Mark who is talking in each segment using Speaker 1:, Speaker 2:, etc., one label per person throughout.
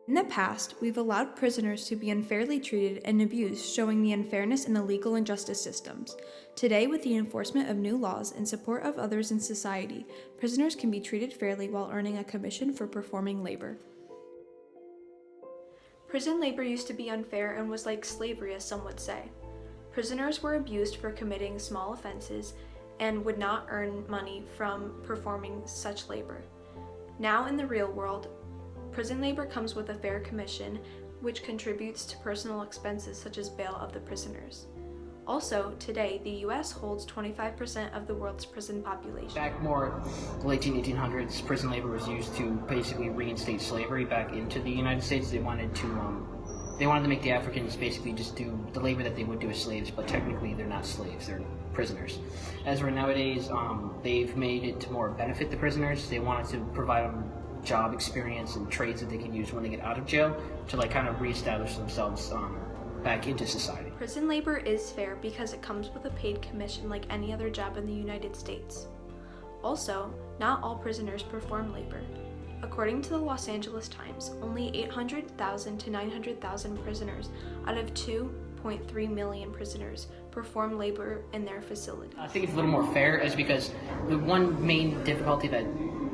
Speaker 1: In the past, we've allowed prisoners to be unfairly treated and abused, showing the unfairness in the legal and justice systems. Today, with the enforcement of new laws and support of others in society, prisoners can be treated fairly while earning a commission for performing labor. Prison labor used to be unfair and was like slavery, as some would say. Prisoners were abused for committing small offenses and would not earn money from performing such labor. Now, in the real world, prison labor comes with a fair commission, which contributes to personal expenses such as bail of the prisoners. Also, today, the U.S. holds 25% of the world's prison population.
Speaker 2: Back more the late 1800s, prison labor was used to basically reinstate slavery back into the United States. They wanted to make the Africans basically just do the labor that they would do as slaves, but technically they're not slaves, they're prisoners. As for nowadays, they've made it to more benefit the prisoners. They wanted to provide them job experience and trades that they can use when they get out of jail to kind of reestablish themselves back into society.
Speaker 1: Prison labor is fair because it comes with a paid commission like any other job in the United States. Also, not all prisoners perform labor. According to the Los Angeles Times, only 800,000 to 900,000 prisoners out of 2.3 million prisoners perform labor in their facility.
Speaker 2: I think it's a little more fair is because the one main difficulty that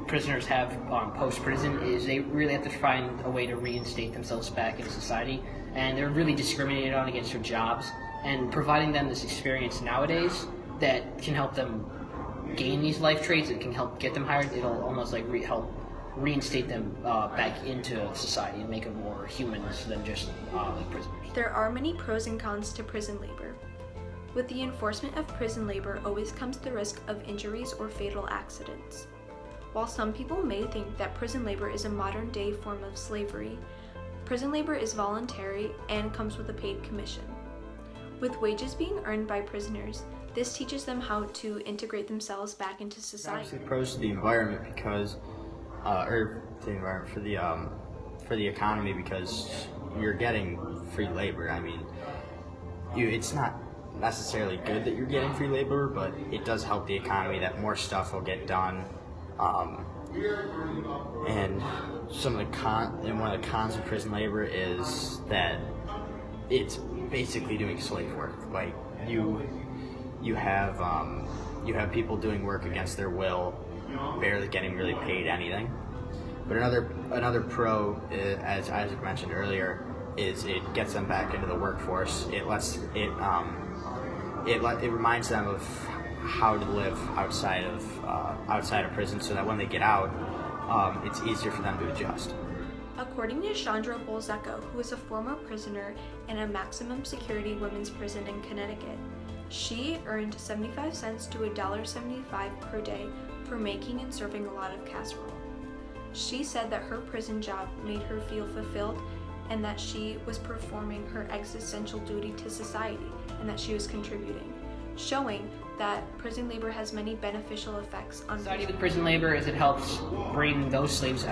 Speaker 2: prisoners have post-prison is they really have to find a way to reinstate themselves back into society, and they're really discriminated on against their jobs, and providing them this experience nowadays that can help them gain these life traits, it can help get them hired, it'll almost help reinstate them back into society and make them more humans than just like prisoners.
Speaker 1: There are many pros and cons to prison labor. With the enforcement of prison labor always comes the risk of injuries or fatal accidents. While some people may think that prison labor is a modern-day form of slavery, prison labor is voluntary and comes with a paid commission. With wages being earned by prisoners, this teaches them how to integrate themselves back into society.
Speaker 3: Obviously, pros to the environment because, or to the environment for the economy because you're getting free labor. I mean, it's not necessarily good that you're getting free labor, but it does help the economy that more stuff will get done. And one of the cons of prison labor is that it's basically doing slave work. Like you have people doing work against their will, barely getting really paid anything. But another pro, as Isaac mentioned earlier, is it gets them back into the workforce. It reminds them of how to live outside of prison, so that when they get out, it's easier for them to adjust.
Speaker 1: According to Chandra Bolzecco, who is a former prisoner in a maximum security women's prison in Connecticut, she earned 75 cents to $1.75 per day for making and serving a lot of casserole. She said that her prison job made her feel fulfilled and that she was performing her existential duty to society and that she was contributing, showing that prison labor has many beneficial effects on
Speaker 2: society. With prison labor is it helps bring those slaves,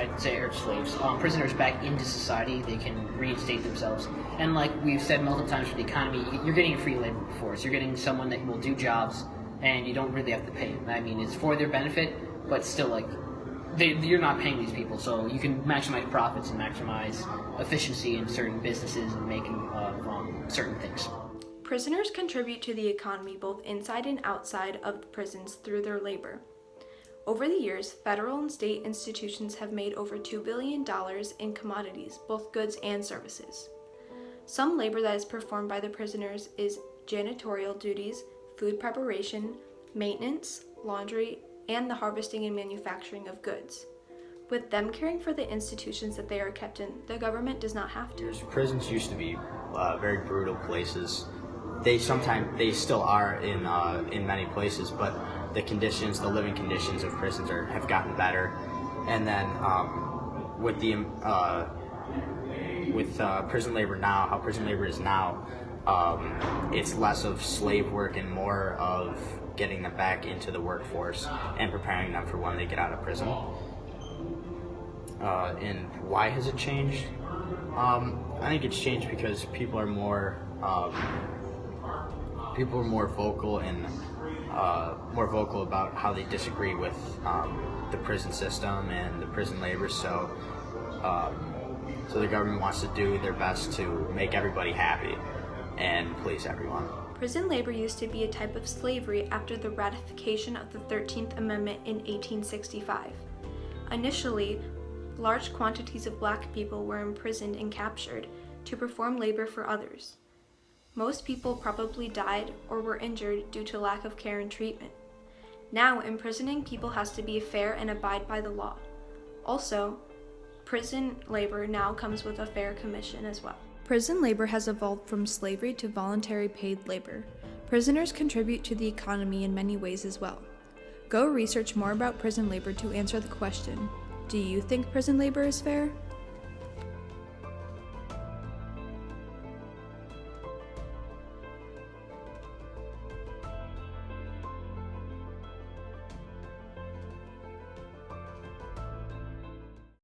Speaker 2: prisoners back into society. They can reinstate themselves, and like we've said multiple times for the economy, you're getting a free labor force. You're getting someone that will do jobs and you don't really have to pay them. I mean, it's for their benefit, but still, you're not paying these people, so you can maximize profits and maximize efficiency in certain businesses and making certain things.
Speaker 1: Prisoners contribute to the economy both inside and outside of the prisons through their labor. Over the years, federal and state institutions have made over $2 billion in commodities, both goods and services. Some labor that is performed by the prisoners is janitorial duties, food preparation, maintenance, laundry, and the harvesting and manufacturing of goods. With them caring for the institutions that they are kept in, the government does not have to.
Speaker 3: Prisons used to be very brutal places. They still are in many places, but the living conditions of prisons have gotten better. And then with prison labor now, how prison labor is now, it's less of slave work and more of getting them back into the workforce and preparing them for when they get out of prison. And why has it changed? I think it's changed because people are more vocal and more vocal about how they disagree with the prison system and the prison labor. So So the government wants to do their best to make everybody happy and please everyone.
Speaker 1: Prison labor used to be a type of slavery after the ratification of the 13th Amendment in 1865. Initially, large quantities of black people were imprisoned and captured to perform labor for others. Most people probably died or were injured due to lack of care and treatment. Now, imprisoning people has to be fair and abide by the law. Also, prison labor now comes with a fair commission as well. Prison labor has evolved from slavery to voluntary paid labor. Prisoners contribute to the economy in many ways as well. Go research more about prison labor to answer the question, do you think prison labor is fair?